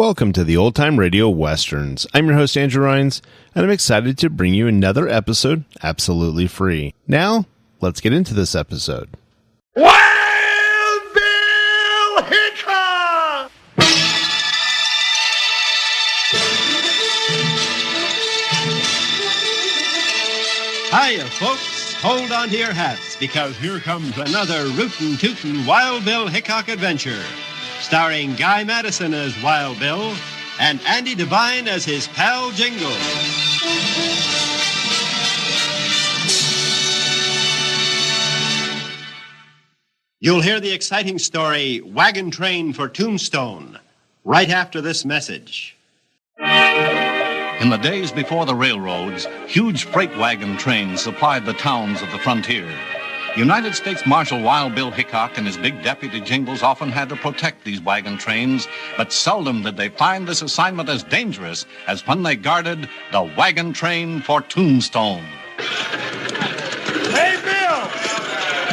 Welcome to the Old Time Radio Westerns. I'm your host, Andrew Rhines, and I'm excited to bring you another episode absolutely free. Now, let's get into this episode. Wild Bill Hickok! Hiya, folks. Hold on to your hats, because here comes another rootin' tootin' Wild Bill Hickok adventure. Starring Guy Madison as Wild Bill and Andy Devine as his pal Jingle. You'll hear the exciting story, Wagon Train for Tombstone, right after this message. In the days before the railroads, huge freight wagon trains supplied the towns of the frontier. United States Marshal Wild Bill Hickok and his big deputy Jingles often had to protect these wagon trains, but seldom did they find this assignment as dangerous as when they guarded the wagon train for Tombstone. Hey, Bill!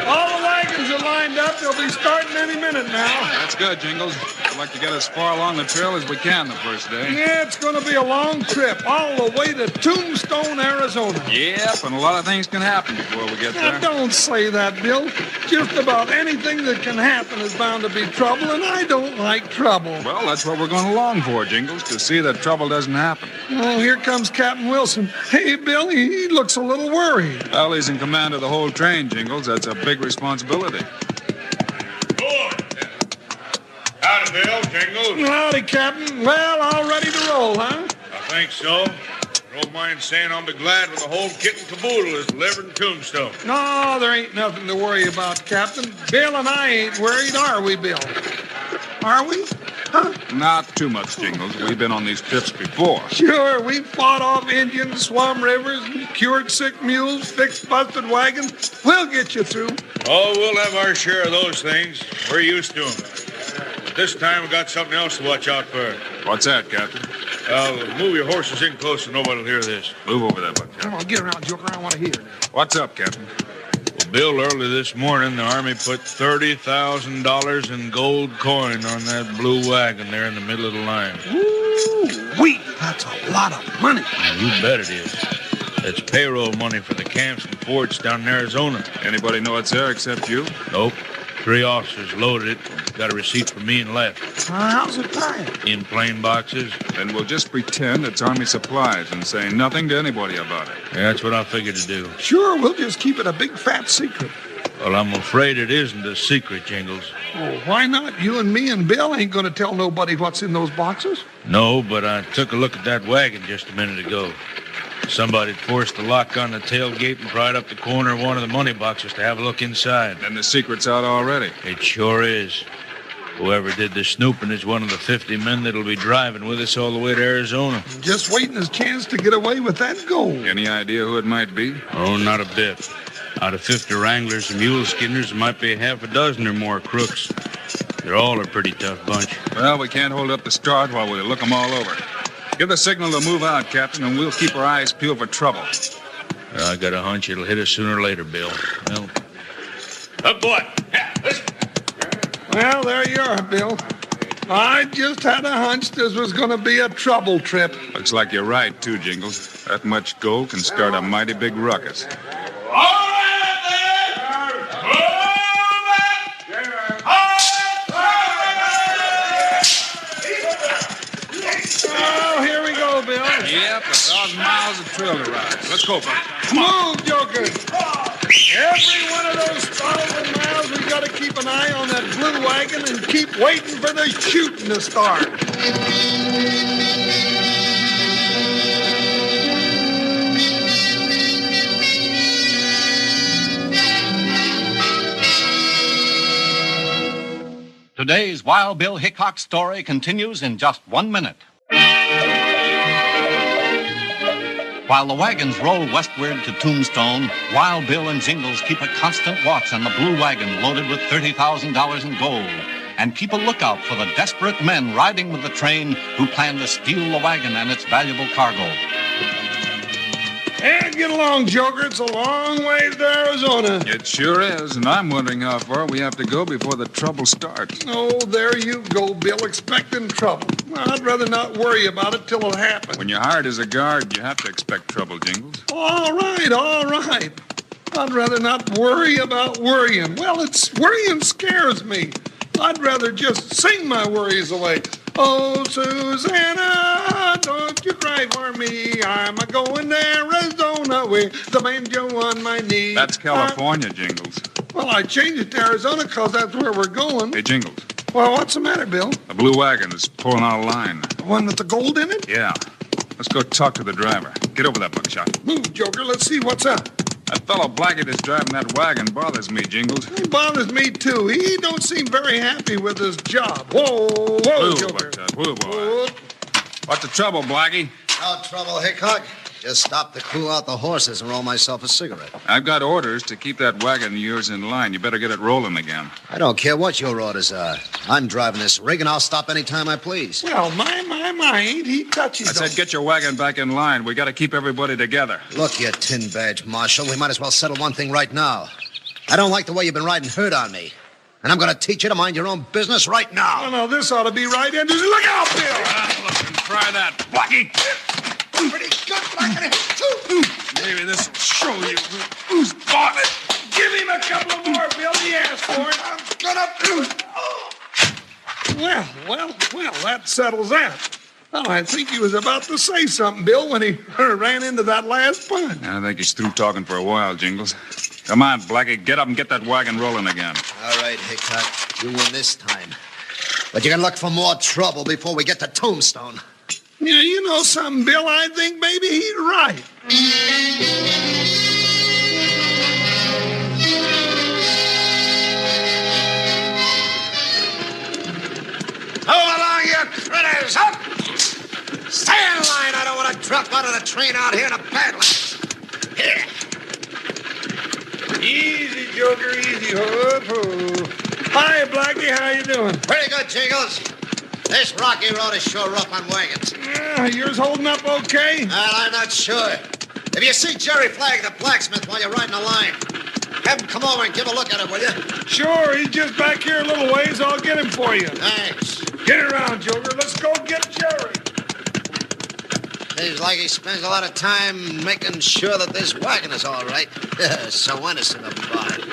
All the wagons are lined up. They'll be starting any minute now. That's good, Jingles. I'd like to get as far along the trail as we can the first day. Yeah, it's going to be a long trip, all the way to Tombstone, Arizona. Yep, and a lot of things can happen before we get there. Now, don't say that, Bill. Just about anything that can happen is bound to be trouble, and I don't like trouble. Well, that's what we're going along for, Jingles, to see that trouble doesn't happen. Oh, here comes Captain Wilson. Hey, Bill, he looks a little worried. Well, he's in command of the whole train, Jingles. That's a big responsibility. Howdy, Bill, Jingles. Howdy, Captain. Well, all ready to roll, huh? I think so. Don't mind saying I'll be glad when the whole kit and caboodle is delivered in Tombstone. No, there ain't nothing to worry about, Captain. Bill and I ain't worried, are we, Bill? Are we? Huh? Not too much, Jingles. We've been on these trips before. Sure, we've fought off Indians, swum rivers, cured sick mules, fixed busted wagons. We'll get you through. Oh, we'll have our share of those things. We're used to them. But this time we got something else to watch out for. What's that, Captain? Move your horses in close so nobody will hear this. Move over there, Buck. Come on, get around, Joker. I want to hear it. What's up, Captain? Well, Bill, early this morning, the Army put $30,000 in gold coin on that blue wagon there in the middle of the line. Ooh-wee, that's a lot of money. You bet it is. That's payroll money for the camps and forts down in Arizona. Anybody know it's there except you? Nope. 3 officers loaded it. Got a receipt from me and left. How's it packed? In plain boxes. Then we'll just pretend it's Army supplies and say nothing to anybody about it. Yeah, that's what I figured to do. Sure, we'll just keep it a big fat secret. Well, I'm afraid it isn't a secret, Jingles. Oh, why not? You and me and Bill ain't going to tell nobody what's in those boxes. No, but I took a look at that wagon just a minute ago. Somebody'd forced the lock on the tailgate and pried up the corner of one of the money boxes to have a look inside. And the secret's out already. It sure is. Whoever did the snooping is one of the 50 men that'll be driving with us all the way to Arizona. Just waiting his chance to get away with that gold. Any idea who it might be? Oh, not a bit. Out of 50 wranglers and mule skinners, there might be half a dozen or more crooks. They're all a pretty tough bunch. Well, we can't hold up the start while we look them all over. Give the signal to move out, Captain, and we'll keep our eyes peeled for trouble. I got a hunch it'll hit us sooner or later, Bill. Well, up, boy. Yeah, listen. Well, there you are, Bill. I just had a hunch this was going to be a trouble trip. Looks like you're right, too, Jingles. That much gold can start a mighty big ruckus. Oh, here we go, Bill. Yep, 1,000 miles of trail to ride. Let's go, buddy. Move, Joker. Every one of those 1,000 miles, we got to keep an eye on that blue wagon and keep waiting for the shooting to start. Today's Wild Bill Hickok story continues in just 1 minute. While the wagons roll westward to Tombstone, Wild Bill and Jingles keep a constant watch on the blue wagon loaded with $30,000 in gold and keep a lookout for the desperate men riding with the train who plan to steal the wagon and its valuable cargo. And get along, Joker. It's a long ways to Arizona. It sure is, and I'm wondering how far we have to go before the trouble starts. Oh, there you go, Bill, expecting trouble. I'd rather not worry about it till it happens. When you're hired as a guard, you have to expect trouble, Jingles. All right, all right. I'd rather not worry about worrying. Well, worrying scares me. I'd rather just sing my worries away. Oh, Susanna, don't you cry for me. I'm a-going to Arizona with the banjo on my knee. That's California, Jingles. Well, I changed it to Arizona because that's where we're going. Hey, Jingles, Well, what's the matter, Bill? the blue wagon is pulling out of line. The one with the gold in it? Yeah. Let's go talk to the driver. Get over that buckshot. Move, Joker. Let's see what's up. That fellow Blackie that's driving that wagon bothers me, Jingles. He bothers me, too. He don't seem very happy with his job. Whoa, Whoa, Joker. buckshot. Whoa, boy. Whoa. What's the trouble, Blackie? No trouble, Hickok. Just stopped to cool out the horses and roll myself a cigarette. I've got orders to keep that wagon of yours in line. You better get it rolling again. I don't care what your orders are. I'm driving this rig, and I'll stop any time I please. Well, my, ain't he touchy? I said get your wagon back in line. We got to keep everybody together. Look, you tin badge marshal, we might as well settle one thing right now. I don't like the way you've been riding herd on me. And I'm going to teach you to mind your own business right now. Oh, no, this ought to be right. And look out, Bill! Look and try that, Blackie. Pretty good, but I can hit, too. Maybe this will show you who's boss. Give him a couple of more, Bill. He asked for it. I'm gonna do it. Well, that settles that. Oh, I think he was about to say something, Bill, when he ran into that last punch. I think he's through talking for a while, Jingles. Come on, Blackie, get up and get that wagon rolling again. All right, Hickok, you win this time. But you can look for more trouble before we get to Tombstone. Yeah, you know something, Bill? I think maybe he's right. Move along, you critters! Up! Stay in line! I don't want to drop out of the train out here in a bad light. Here. Easy, Joker, easy. Ho, ho. Hi, Blackie, how you doing? Pretty good, Jingles. This rocky road is sure rough on wagons. Yours holding up okay? Well, I'm not sure. If you see Jerry Flagg, the blacksmith, while you're riding the line, have him come over and give a look at it, will you? Sure, he's just back here a little ways. I'll get him for you. Thanks. Get around, Joker. Let's go get Jerry. Seems like he spends a lot of time making sure that this wagon is all right. So innocent about it.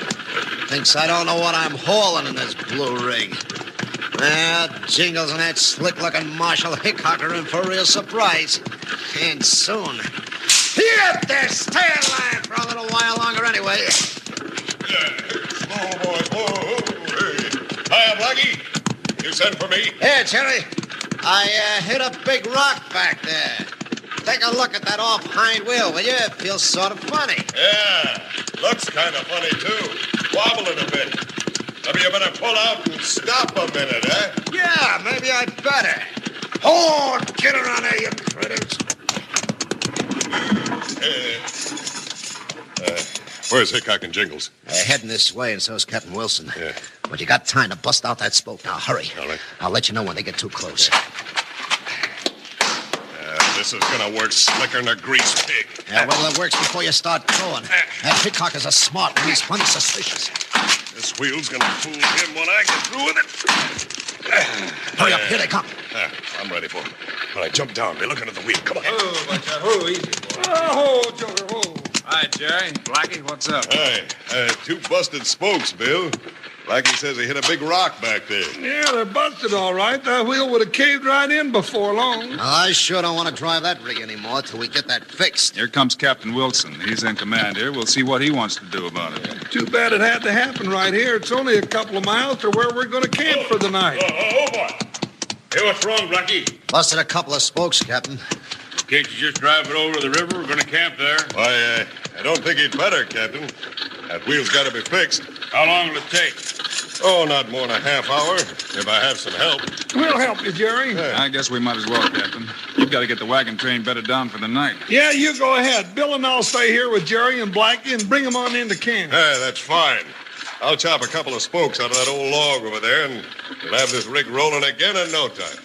Thinks I don't know what I'm hauling in this blue rig. Well, Jingles and that slick-looking Marshal Hickok are in for a real surprise. And soon. Here, there, stay in line for a little while longer anyway. Small boy. Whoa, hey. Hiya, Blackie. You sent for me? Here, Jerry. I hit a big rock back there. Take a look at that off hind wheel, will you? It feels sort of funny. Yeah. Looks kind of funny, too. Wobbling a bit. Maybe you better pull out and stop a minute, eh? Yeah, maybe I'd better. Oh, get around there, you critters. Where's Hickok and Jingles? They're heading this way, and so's Captain Wilson. Yeah. But you got time to bust out that spoke. Now, hurry. All right. I'll let you know when they get too close. This is gonna work slicker than a grease pig. Yeah, well, it works before you start going. That Hickok is a smart one. He's plenty suspicious. This wheel's gonna fool him when I get through with it. Hurry up. Here they come. I'm ready for him. All right, jump down. Be looking at the wheel. Come on. Oh, easy. Oh, Joker, whoa. Hi, Jerry. Blackie, what's up? Hey, two busted spokes, Bill. Blackie says he hit a big rock back there. Yeah, they're busted all right. That wheel would have caved right in before long. I sure don't want to drive that rig anymore till we get that fixed. Here comes Captain Wilson. He's in command here. We'll see what he wants to do about it. Too bad it had to happen right here. It's only a couple of miles to where we're going to camp for the night. Oh, boy. Hey, what's wrong, Blackie? Busted a couple of spokes, Captain. Can't you just drive it over to the river? We're going to camp there. Why, I don't think he'd better, Captain. That wheel's got to be fixed. How long will it take? Oh, not more than a half hour, if I have some help. We'll help you, Jerry. I guess we might as well, Captain. You've got to get the wagon train bedded down for the night. Yeah, you go ahead. Bill and I'll stay here with Jerry and Blackie and bring them on into camp. Hey, that's fine. I'll chop a couple of spokes out of that old log over there, and we'll have this rig rolling again in no time.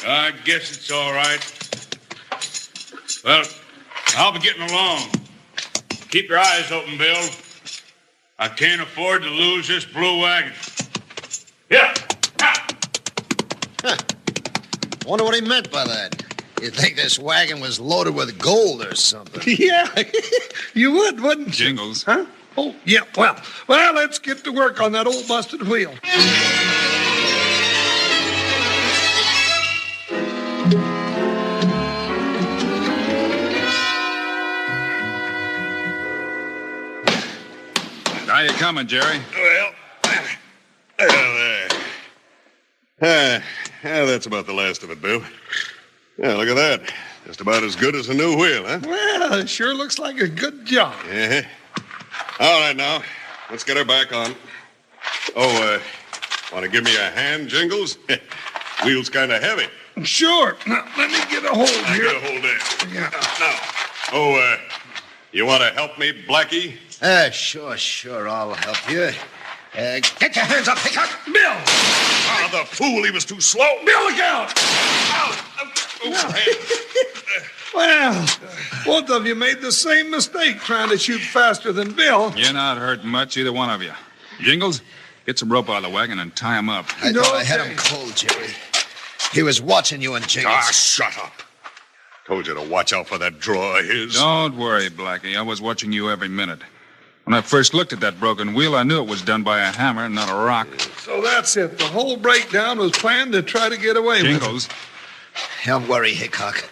I guess it's all right. Well, I'll be getting along. Keep your eyes open, Bill. I can't afford to lose this blue wagon. Yeah. Huh. Wonder what he meant by that. You'd think this wagon was loaded with gold or something. Yeah, you would, wouldn't you? Jingles. Huh? Oh, yeah, well, let's get to work on that old busted wheel. How you coming, Jerry? That's about the last of it, Bill. Yeah, look at that. Just about as good as a new wheel, huh? Well, it sure looks like a good job. Yeah. All right, now, let's get her back on. Oh, want to give me a hand, Jingles? Wheel's kind of heavy. Sure. Now, let me get a hold here. Get a hold there. Yeah. Now. Oh, you want to help me, Blackie? Sure, I'll help you. Get your hands up, Hickok. Bill! Ah, the fool, he was too slow. Bill, look out! Well, both of you made the same mistake trying to shoot faster than Bill. You're not hurting much, either one of you. Jingles, get some rope out of the wagon and tie him up. I thought I had him cold, Jerry. He was watching you and Jingles. Ah, shut up. Told you to watch out for that draw of his. Don't worry, Blackie. I was watching you every minute. When I first looked at that broken wheel, I knew it was done by a hammer, not a rock. So that's it. The whole breakdown was planned to try to get away with it. Jingles. Don't worry, Hickok.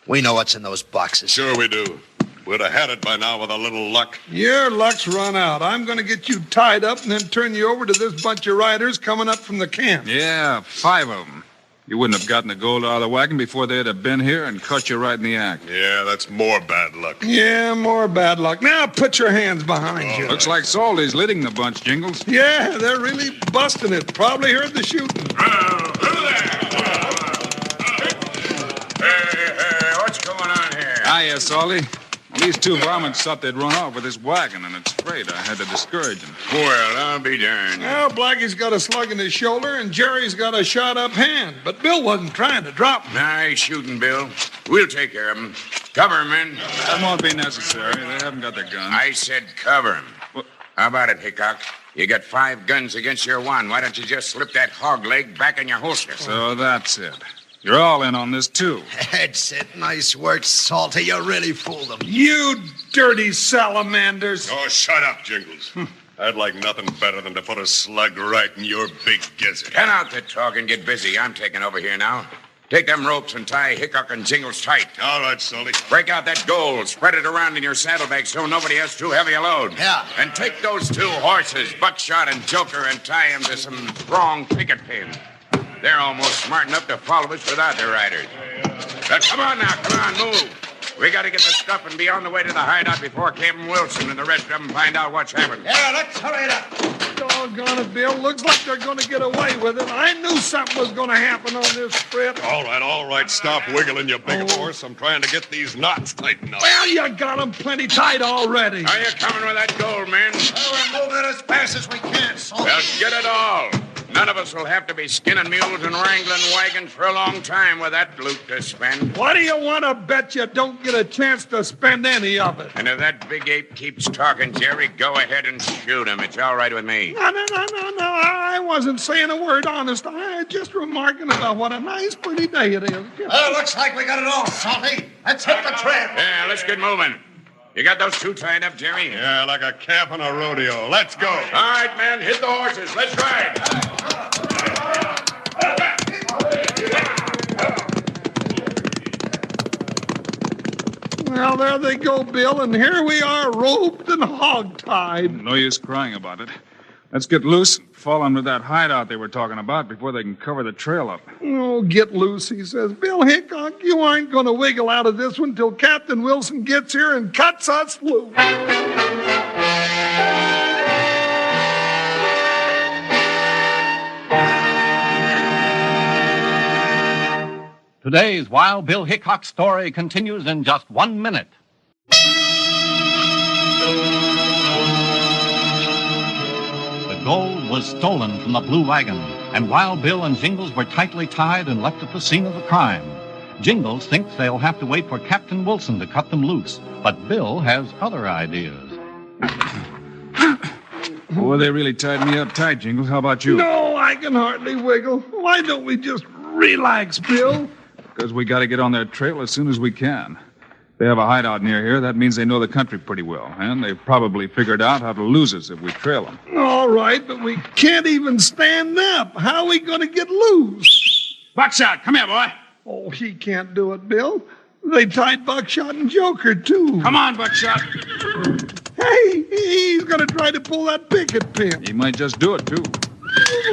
We know what's in those boxes. Sure we do. We'd have had it by now with a little luck. Your luck's run out. I'm going to get you tied up and then turn you over to this bunch of riders coming up from the camp. Yeah, 5 of them. You wouldn't have gotten the gold out of the wagon before they'd have been here and caught you right in the act. Yeah, that's more bad luck. Yeah, more bad luck. Now put your hands behind you. Looks like Salty's leading the bunch, Jingles. Yeah, they're really busting it. Probably heard the shooting. Hey, what's going on here? Hiya, Salty. These 2 varmints thought they'd run off with this wagon, and it's afraid I had to discourage them. Well, I'll be darned. Well, Blackie's got a slug in his shoulder and Jerry's got a shot-up hand. But Bill wasn't trying to drop him. Nice shooting, Bill. We'll take care of them. Cover 'em, men. That won't be necessary. They haven't got their guns. I said cover 'em. What? How about it, Hickok? You got 5 guns against your 1. Why don't you just slip that hog leg back in your holster? So that's it. You're all in on this, too. That's it. Nice work, Salty. You really fooled them. You dirty salamanders. Oh, shut up, Jingles. I'd like nothing better than to put a slug right in your big gizzard. Cut out the talk and get busy. I'm taking over here now. Take them ropes and tie Hickok and Jingles tight. All right, Salty. Break out that gold. Spread it around in your saddlebag so nobody has too heavy a load. Yeah. And take those 2 horses, Buckshot and Joker, and tie them to some strong picket pins. They're almost smart enough to follow us without their riders. Now, come on, move. We got to get the stuff and be on the way to the hideout before Captain Wilson and the rest of them find out what's happened. Yeah, let's hurry it up. Doggone it, Bill. Looks like they're going to get away with it. I knew something was going to happen on this trip. All right. Stop wiggling, you big horse. I'm trying to get these knots tightened up. Well, you got them plenty tight already. Are you coming with that gold, men? We're moving as fast as we can, Salty. Well, get it all. None of us will have to be skinning mules and wrangling wagons for a long time with that loot to spend. What do you want to bet you don't get a chance to spend any of it? And if that big ape keeps talking, Jerry, go ahead and shoot him. It's all right with me. No. I wasn't saying a word, honest. I was just remarking about what a nice, pretty day it is. Looks like we got it all, Salty. Let's hit the trail. Yeah, let's get moving. You got those 2 tied up, Jerry? Yeah, like a calf on a rodeo. Let's go. All right, man, hit the horses. Let's ride. Well, there they go, Bill, and here we are, roped and hog-tied. No use crying about it. Let's get loose and fall under that hideout they were talking about before they can cover the trail up. Oh, get loose, he says. Bill Hickok, you aren't going to wiggle out of this one till Captain Wilson gets here and cuts us loose. Today's Wild Bill Hickok story continues in just 1 minute. The gold was stolen from the Blue Wagon, and Wild Bill and Jingles were tightly tied and left at the scene of the crime. Jingles thinks they'll have to wait for Captain Wilson to cut them loose, but Bill has other ideas. Boy, they really tied me up tight, Jingles. How about you? No, I can hardly wiggle. Why don't we just relax, Bill? Because we got to get on their trail as soon as we can. They have a hideout near here. That means they know the country pretty well, and they've probably figured out how to lose us if we trail them. All right, but we can't even stand up. How are we going to get loose? Buckshot, come here, boy. Oh, he can't do it, Bill. They tied Buckshot and Joker, too. Come on, Buckshot. Hey, he's going to try to pull that picket pin. He might just do it, too.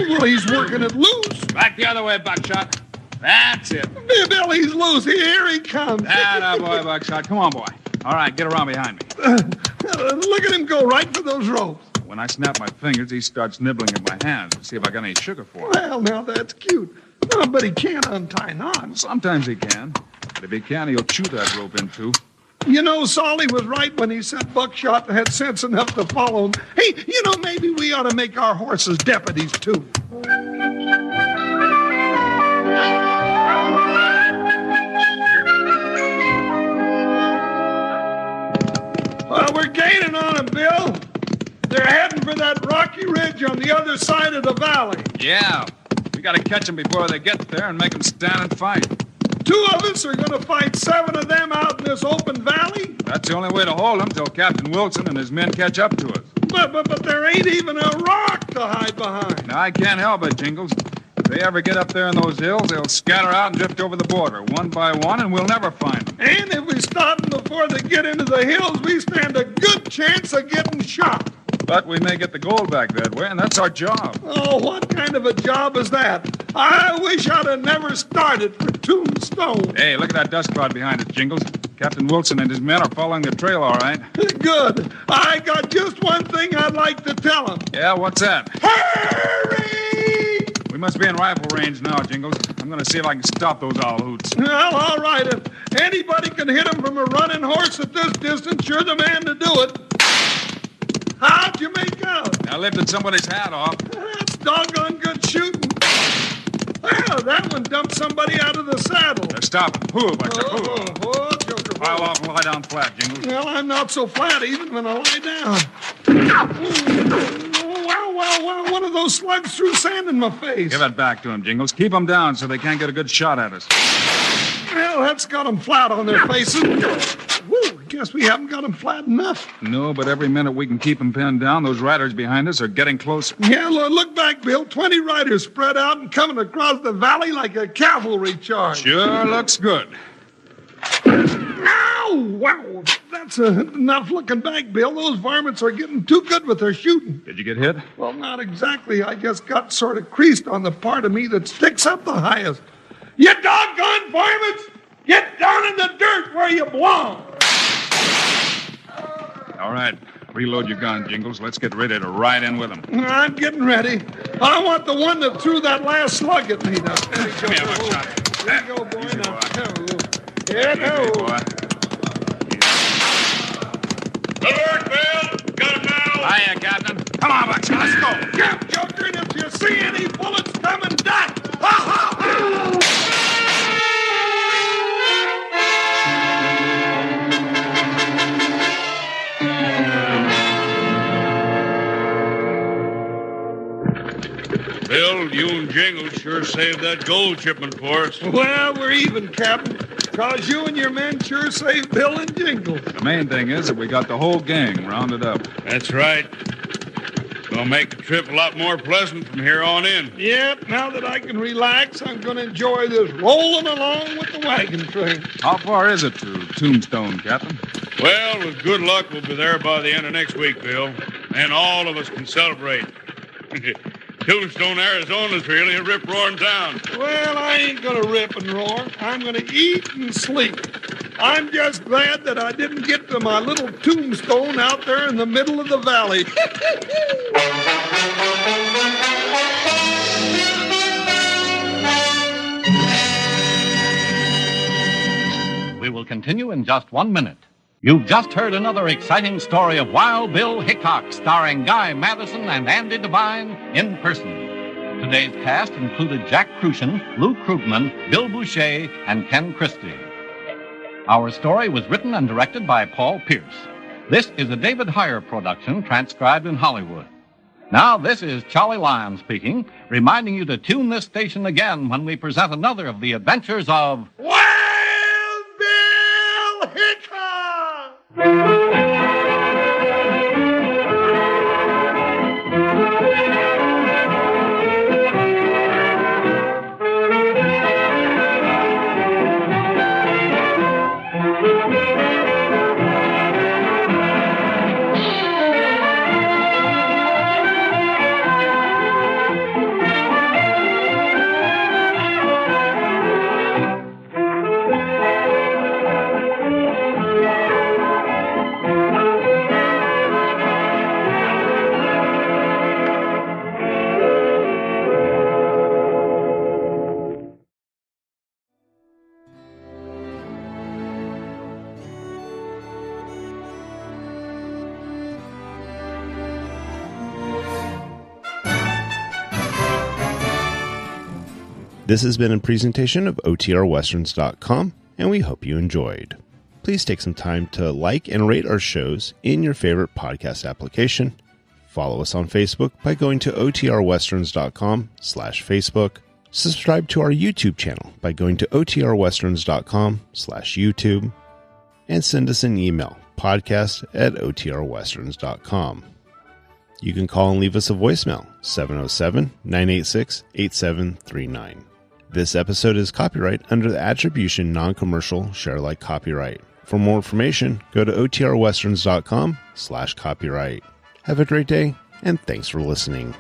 Well, he's working it loose. Back the other way, Buckshot. That's it. Bill, he's loose. Here he comes. Ah, boy, Buckshot. Come on, boy. All right, get around behind me. Look at him go right for those ropes. When I snap my fingers, he starts nibbling at my hands to see if I got any sugar for him. Well, now that's cute. Oh, but he can't untie knots. Sometimes he can. But if he can, he'll chew that rope in two. You know, Solly was right when he said Buckshot had sense enough to follow him. Hey, maybe we ought to make our horses deputies, too. Well, we're gaining on them, Bill. They're heading for that rocky ridge on the other side of the valley. Yeah. We got to catch them before they get there and make them stand and fight. 2 of us are going to fight 7 of them out in this open valley? That's the only way to hold them till Captain Wilson and his men catch up to us. But there ain't even a rock to hide behind. Now, I can't help it, Jingles. If they ever get up there in those hills, they'll scatter out and drift over the border, one by one, and we'll never find them. And if we stop them before they get into the hills, we stand a good chance of getting shot. But we may get the gold back that way, and that's our job. Oh, what kind of a job is that? I wish I'd have never started for Tombstone. Hey, look at that dust cloud behind us, Jingles. Captain Wilson and his men are following the trail, all right. Good. I got just one thing I'd like to tell them. Yeah, what's that? Hurry! We must be in rifle range now, Jingles. I'm going to see if I can stop those owl hoots. Well, all right. If anybody can hit them from a running horse at this distance, you're the man to do it. How'd you make out? I lifted somebody's hat off. That's doggone good shooting. Well, that one dumped somebody out of the saddle. They're stopping. Who, Buster? Who? Joker. Pile off and lie down flat, Jingles. Well, I'm not so flat even when I lie down. Wow. One of those slugs threw sand in my face. Give it back to him, Jingles. Keep them down so they can't get a good shot at us. Well, that's got them flat on their faces. Woo, guess we haven't got them flat enough. No, but every minute we can keep them pinned down, those riders behind us are getting closer. Yeah, look back, Bill. 20 riders spread out and coming across the valley like a cavalry charge. Sure looks good. Ow! Wow, that's enough looking back, Bill. Those varmints are getting too good with their shooting. Did you get hit? Well, not exactly. I just got sort of creased on the part of me that sticks up the highest. You doggone varmints! Get down in the dirt where you belong! All right. Reload your gun, Jingles. Let's get ready to ride in with them. I'm getting ready. I want the one that threw that last slug at me. Now, Come here, Buckshot. There you go, boy. Easy, Now, boy. yeah, no. Boy. Good work, Bill. Got him now. Hiya, Captain. Come on, Buckshot. Let's go. Yeah, Joker, and if you see any bullets coming, duck! Ha, ha, ha! Bill, you and Jingles sure saved that gold shipment for us. Well, we're even, Captain, because you and your men sure saved Bill and Jingles. The main thing is that we got the whole gang rounded up. That's right. Gonna make the trip a lot more pleasant from here on in. Yep, now that I can relax, I'm going to enjoy this rolling along with the wagon train. How far is it to Tombstone, Captain? Well, with good luck, we'll be there by the end of next week, Bill. And all of us can celebrate. Tombstone, Arizona's really a rip-roaring town. Well, I ain't going to rip and roar. I'm going to eat and sleep. I'm just glad that I didn't get to my little tombstone out there in the middle of the valley. We will continue in just 1 minute. You've just heard another exciting story of Wild Bill Hickok, starring Guy Madison and Andy Devine in person. Today's cast included Jack Crucian, Lou Krugman, Bill Boucher, and Ken Christie. Our story was written and directed by Paul Pierce. This is a David Heyer production transcribed in Hollywood. Now, this is Charlie Lyon speaking, reminding you to tune this station again when we present another of the adventures of Wild Bill Hickok! This has been a presentation of OTRWesterns.com, and we hope you enjoyed. Please take some time to like and rate our shows in your favorite podcast application. Follow us on Facebook by going to OTRWesterns.com/Facebook. Subscribe to our YouTube channel by going to OTRWesterns.com/YouTube. And send us an email, podcast@OTRWesterns.com. You can call and leave us a voicemail, 707-986-8739. This episode is copyright under the Attribution Non-Commercial Share-alike copyright. For more information, go to OTRWesterns.com/copyright. Have a great day, and thanks for listening.